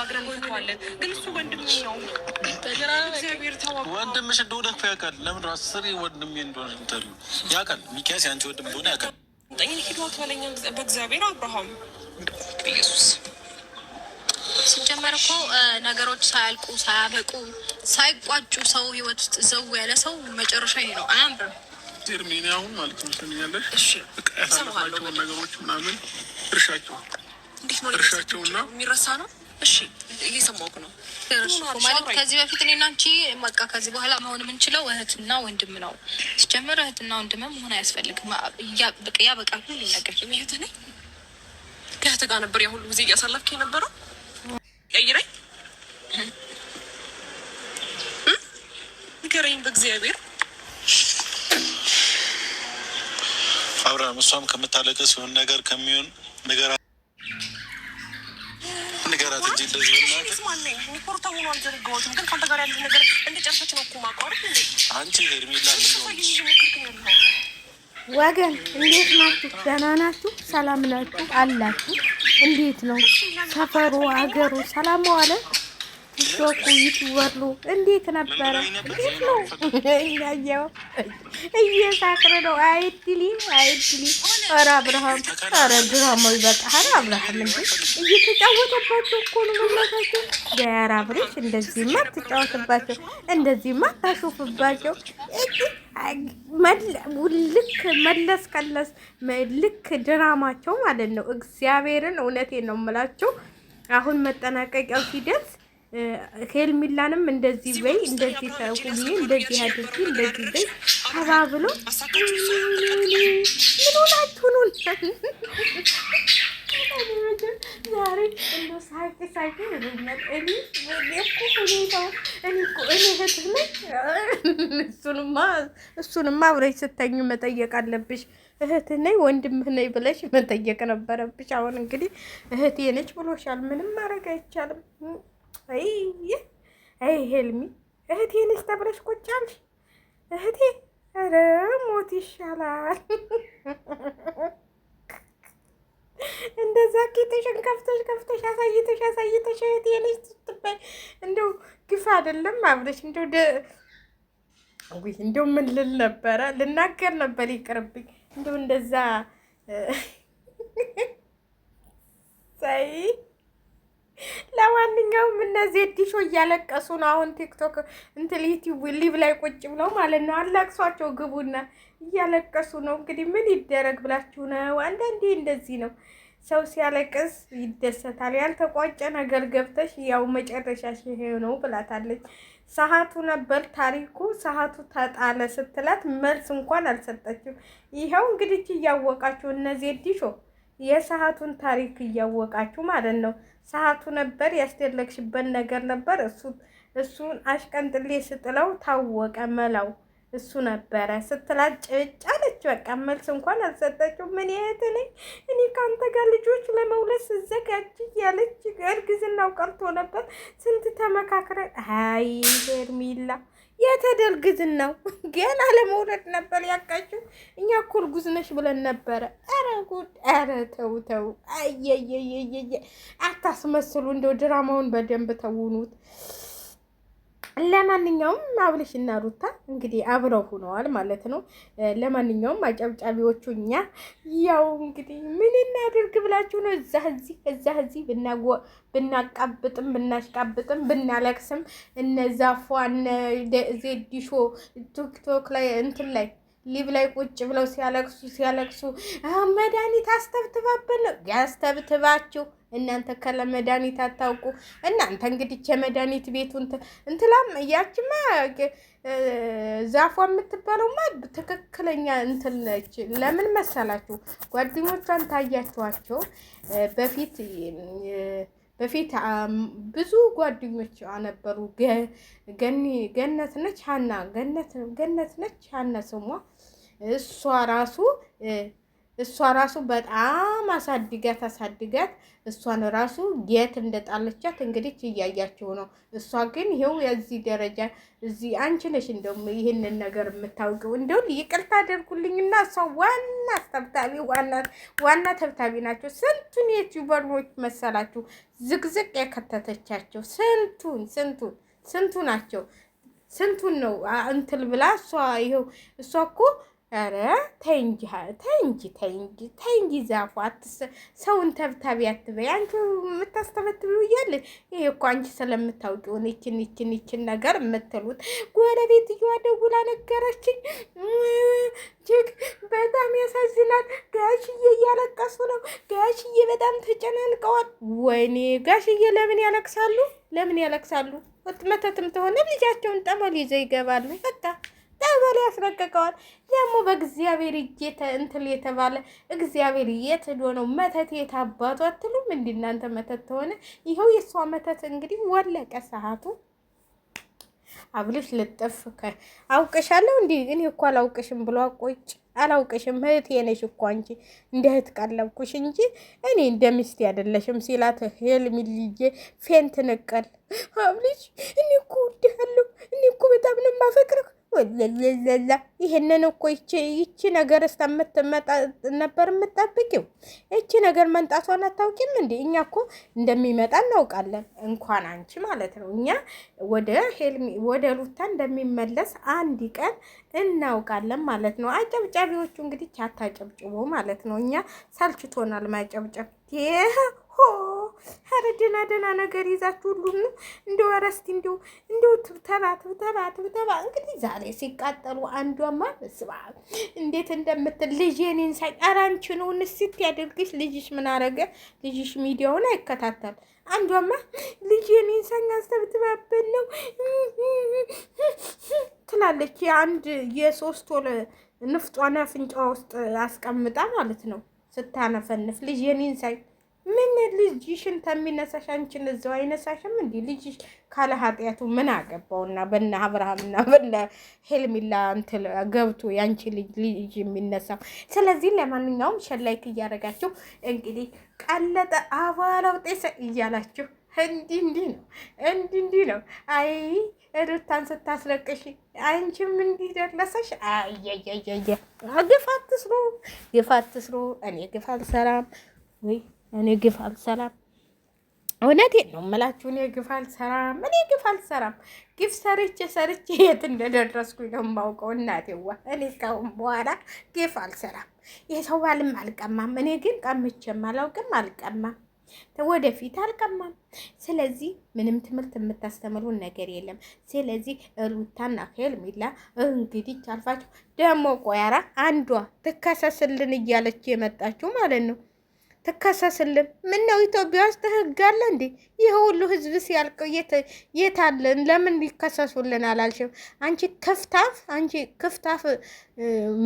ተነጋግረን እንተዋለን። ግን እሱ ወንድሜ ነው። እግዚአብሔር ተዋው። ወንድምሽ እንደሆነ እኮ ያውቃል። ለምን አስሬ ወንድሜ እንደሆነ እንትን ያውቃል። ሚኪያስ ያንቺ ወንድም እንደሆነ ያውቃል። ጠይን ሂዷት በለኛ በእግዚአብሔር አብርሃም ኢየሱስ ሲጀመር እኮ ነገሮች ሳያልቁ ሳያበቁ ሳይቋጩ ሰው ህይወት ውስጥ ዘው ያለ ሰው መጨረሻ ይሄ ነው። አያምርም። ቴርሚኒ አሁን ማለት ነው ትኛለሽ። እሺ ያሳለፋቸው ነገሮች ምናምን እርሻቸው እንዴት ነው እርሻቸውና የሚረሳ ነው። እሺ እየሰማሁህ ነው ማለት ከዚህ በፊት እኔና አንቺ በቃ ከዚህ በኋላ መሆን የምንችለው እህትና ወንድም ነው። ሲጀመር እህትና ወንድም መሆን አያስፈልግም። ያ በቃ ሁሉ ነገር እህት ነኝ። ከእህት ጋር ነበር ያ ሁሉ ጊዜ እያሳለፍክ የነበረው። ቀይረኝ ንገረኝ በእግዚአብሔር አብርሃም። እሷም ከምታለቀስ ሲሆን ነገር ከሚሆን ነገር ንገራት እንጂ እንደዚህ ሪፖርት ሆኖ አልዘረጋሁትም። ግን ከአንተ ጋር ያለ ነገር እንደጨረሰች ነው እኮ ማቋረጥ እንዴ። አንቺ ሄርሜላ ወገን እንዴት ናችሁ? ደህና ናችሁ? ሰላም ናችሁ? አላችሁ? እንዴት ነው ሰፈሩ አገሩ? ሰላም ዋለ? ቲክቶኩ ዩቲዩበሩ እንዴት ነበረ? እንዴት ነው? እኛየው እየሳቅን ነው። አይድሊ ኧረ አብርሃም ኧረ ድራማው ይበቃል። አብርሃም እንዴ እየተጫወተባቸው እኮ ነው መለሳቸው። ኧረ አብሬሽ እንደዚህማ አትጫወትባቸው፣ እንደዚህማ አታሾፍባቸው። ልክ መለስ ቀለስ ልክ ድራማቸው ማለት ነው። እግዚአብሔርን እውነቴን ነው የምላቸው። አሁን መጠናቀቂያው ሲደርስ ሄርሜላንም እንደዚህ በይ እንደዚህ ተውኩኝ እንደዚህ አድርጊ እንደዚህ በይ ተባብሎ ምን ሆናችሁ ነው? ዛሬ እንደ ሳቂ ይሉኛል። እኔ እህትህ ነኝ። እሱንማ አብረሽ ስተኙ መጠየቅ አለብሽ። እህትህ ነኝ ወንድምህ ነኝ ብለሽ መጠየቅ ነበረብሽ። አሁን እንግዲህ እህቴ ነች ብሎሻል። ምንም ማድረግ አይቻልም። አይ ሄልሚ እህቴ ነች ተብለሽ ቁጭ አልሽ። እህቴ ኧረ ሞት ይሻላል። እንደዛ ቂጥሽን ከፍተሽ አሳይተሽ እህቴ ነች ስትባይ እንደው ግፍ አይደለም አብረሽ እንደው ምን ልል ነበረ ልናገር ነበር ይቅርብኝ። እንደው እንደዛ ሳይ ለማንኛውም እነዚህ ዲሾ እያለቀሱ ነው። አሁን ቲክቶክ እንትን ዩቲዩብ ሊቭ ላይ ቁጭ ብለው ማለት ነው። አላቅሷቸው ግቡና እያለቀሱ ነው። እንግዲህ ምን ይደረግ ብላችሁ ነው። አንዳንዴ እንደዚህ ነው፣ ሰው ሲያለቅስ ይደሰታል። ያልተቋጨ ነገር ገብተሽ ያው መጨረሻሽ ይሄ ነው ብላታለች። ሰዓቱ ነበር ታሪኩ፣ ሰዓቱ ተጣለ ስትላት መልስ እንኳን አልሰጠችም። ይኸው እንግዲህ እያወቃችሁ እነዚህ ዲሾ የሰዓቱን ታሪክ እያወቃችሁ ማለት ነው። ሰዓቱ ነበር ያስደለግሽበት ነገር ነበር። እሱን አሽቀንጥሌ ስጥለው ታወቀ መላው እሱ ነበረ ስትላት ጭጭ አለች። በቃ መልስ እንኳን አልሰጠችው። ምን ይሄት እኔ ከአንተ ጋር ልጆች ለመውለድ ስዘጋጅ ያለች እርግዝናው ቀርቶ ነበር። ስንት ተመካክረን አይ ሄርሜላ የተደርግዝናው ገና ለመውለድ ነበር ያቃችው። እኛ እኮ እርጉዝ ነሽ ብለን ነበረ። ኧረ ጉድ! ኧረ ተው አየየየየ አታስመስሉ። እንደው ድራማውን በደንብ ተውኑት። ለማንኛውም አብርሽና ሩታ እንግዲህ አብረው ሆነዋል ማለት ነው። ለማንኛውም አጨብጫቢዎቹ እኛ ያው እንግዲህ ምን እናድርግ ብላችሁ ነው እዛ እዚህ ብናቃብጥም ብናሽቃብጥም ብናለቅስም እነዛ ፏን ዜዲሾ ቲክቶክ ላይ እንትን ላይ ሊቭ ላይ ቁጭ ብለው ሲያለቅሱ መድኃኒት አስተብትባብን ነው ያስተብትባችሁ። እናንተ ከለ መድኃኒት አታውቁ። እናንተ እንግዲህ የመድኃኒት ቤቱን እንትላም ያችማ ዛፏ የምትባለውማ ትክክለኛ እንትን ነች። ለምን መሰላችሁ? ጓደኞቿን ታያችኋቸው በፊት ብዙ ጓደኞች ነበሩ። ገነት ነች ሀና ገነት ነች ሀና ስሟ። እሷ ራሱ እሷ ራሱ በጣም አሳድጋት እሷን ራሱ የት እንደጣለቻት እንግዲህ እያያችሁ ነው። እሷ ግን ይሄው የዚህ ደረጃ እዚህ አንቺ ነሽ እንደውም ይህንን ነገር የምታውቀው። እንደው ይቅርታ አድርጉልኝና እሷ ዋና ተብታቢ ዋና ተብታቢ ናቸው። ስንቱን ዩቲዩበሮች መሰላችሁ ዝቅዝቅ የከተተቻቸው ስንቱ ናቸው። ስንቱን ነው እንትል ብላ እሷ ይሄው እሷ እኮ ኧረ ተይ እንጂ ዛፏ ሰውን ተብታቢ አትበይ። አንቺ የምታስተበትቢው እያለ ይሄ እኮ አንቺ ስለምታውቂውን ይችን ነገር የምትሉት ጎረቤትየዋ ደውላ ነገረችኝ። እጅግ በጣም ያሳዝናል። ጋሽዬ እያለቀሱ ነው። ጋሽዬ በጣም ተጨናንቀዋል። ወይኔ ጋሽዬ ለምን ያለቅሳሉ? መተትም ተሆነ ልጃቸውን ጠበል ይዘው ይገባሉ። በቃ ጠበል ያስረቀቀዋል። ደግሞ በእግዚአብሔር እንትን የተባለ እግዚአብሔር የት ሄዶ ነው? መተት የታባቱ አትሉም? እንዲ እናንተ መተት ተሆነ ይኸው የእሷ መተት እንግዲህ ወለቀ ሰዓቱ። አብልሽ ልጥፍ አውቅሻለሁ እንዲ እኔ እኮ አላውቅሽም ብሎ አቆጭ አላውቅሽም እህቴ ነሽ እኮ አንቺ እንደ እህት ቀለብኩሽ እንጂ እኔ እንደ ሚስት አይደለሽም ሲላት ሄልሚ ልጄ ፌንት ነቀል አብልሽ እኔ እኮ እወድሃለሁ እኔ እኮ በጣም ነው የማፈቅርህ ወለለላ ይሄንን እኮ ይቺ ነገር እስከምትመጣ ነበር የምጠብቂው። ይቺ ነገር መንጣቷን አታውቂም እንዴ? እኛ እኮ እንደሚመጣ እናውቃለን። እንኳን አንቺ ማለት ነው። እኛ ወደ ሩታ እንደሚመለስ አንድ ቀን እናውቃለን ማለት ነው። አጨብጫቢዎቹ እንግዲህ አታጨብጭቡ ማለት ነው። እኛ ሰልችቶናል ማጨብጨብ። ኧረ ደህና ነገር ይዛችሁ ሁሉ እንደው አረስቲ እንደው ትብተባ እንግዲህ ዛሬ ሲቃጠሉ አንዷማ ስባ እንዴት እንደምትል ልጄን ሳይ አራንቺ ነው ንስት ያደርግሽ። ልጅሽ ምን አረገ? ልጅሽ ሚዲያውን አይከታተል። አንዷማ ልጄን ሳኝ አስተብትባበን ነው ትላለች። አንድ የ3 ወር ንፍጧን አፍንጫዋ ውስጥ አስቀምጣ ማለት ነው ስታነፈንፍ ልጄን ሳይ ምን ልጅሽን ተሚነሳሽ አንቺን እዛው አይነሳሽም እንዴ? ልጅሽ ካለ ኃጢያቱ ምን አገባውና በእነ አብርሃምና በእነ ሄልሚላ እንትን ገብቶ ያንቺ ልጅ የሚነሳው። ስለዚህ ለማንኛውም ሸላይክ እያደረጋችሁ እንግዲህ ቀለጠ አባላው ጤሰ እያላችሁ እንዲህ ነው። አይ ሩታን ስታስለቅሽ አንቺም እንዲህ ደረሰሽ። አየየየየ ግፍ አትስሩ። እኔ ግፍ አልሰራም ወይ እኔ ግፍ አልሰራም። እውነቴን ነው የምላችሁ። እኔ ግፍ አልሰራም። ግፍ ሰርቼ የት እንደደረስኩኝ ነው የማውቀው። እናቴዋ እኔ እስካሁን በኋላ ግፍ አልሰራም። የሰው ባልም አልቀማም። እኔ ግን ቀምቼም አላውቅም፣ አልቀማም፣ ወደፊት አልቀማም። ስለዚህ ምንም ትምህርት የምታስተምሩን ነገር የለም። ስለዚህ ሩታና ሄርሜላ እንግዲህ አልፋችሁ ደግሞ ቆያራ አንዷ ትከሰስልን እያለች የመጣችሁ ማለት ነው። ትከሰስልን። ምን ነው ኢትዮጵያ ውስጥ ህግ አለ እንዴ? ይሄ ሁሉ ህዝብ ሲያልቀው የት አለን? ለምን ሊከሰሱልን አላልሽም? አንቺ ክፍታፍ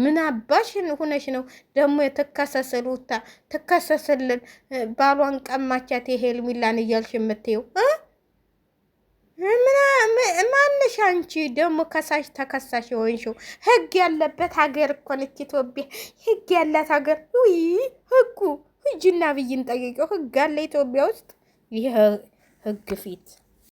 ምን አባሽ ሆነሽ ነው ደግሞ ትከሰስልን? ባሏን ቀማቻት የሄርሜላን እያልሽ የምትይው ማንሽ? አንቺ ደግሞ ከሳሽ ተከሳሽ የሆንሽው ህግ ያለበት ሀገር እኮ ነች ኢትዮጵያ። ህግ ያላት ሀገር ህጉ ሂጂና ብይን ጠይቀው ህግ አለ ኢትዮጵያ ውስጥ። ይህ ህግ ፊት